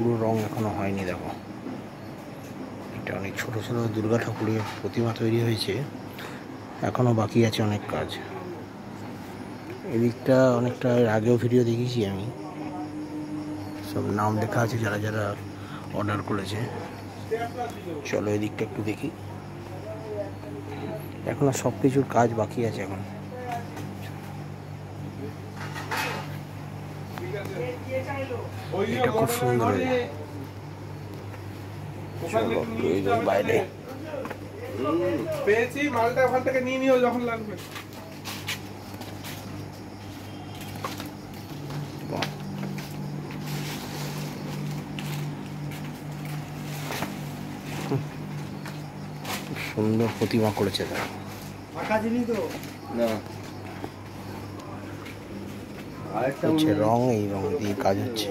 পুরো রং এখনো হয়নি। দেখো এটা অনেক ছোট ছোট দুর্গা ঠাকুরের প্রতিমা তৈরি হয়েছে, এখনো বাকি আছে অনেক কাজ। এদিকটা অনেকটা আগেও ভিডিও দেখিয়েছি আমি, সব নাম লেখা আছে যারা যারা অর্ডার করেছে। চলো এদিকটা একটু দেখি, এখনো সব কিছুর কাজ বাকি আছে এখন। এটা খুব সুন্দর, বাইরে পেয়েছি মালটা ওখান থেকে নিয়ে নিও যখন লাগবে। সুন্দর প্রতিমা করেছে তারা। রং এই রং দিয়ে কাজ হচ্ছে।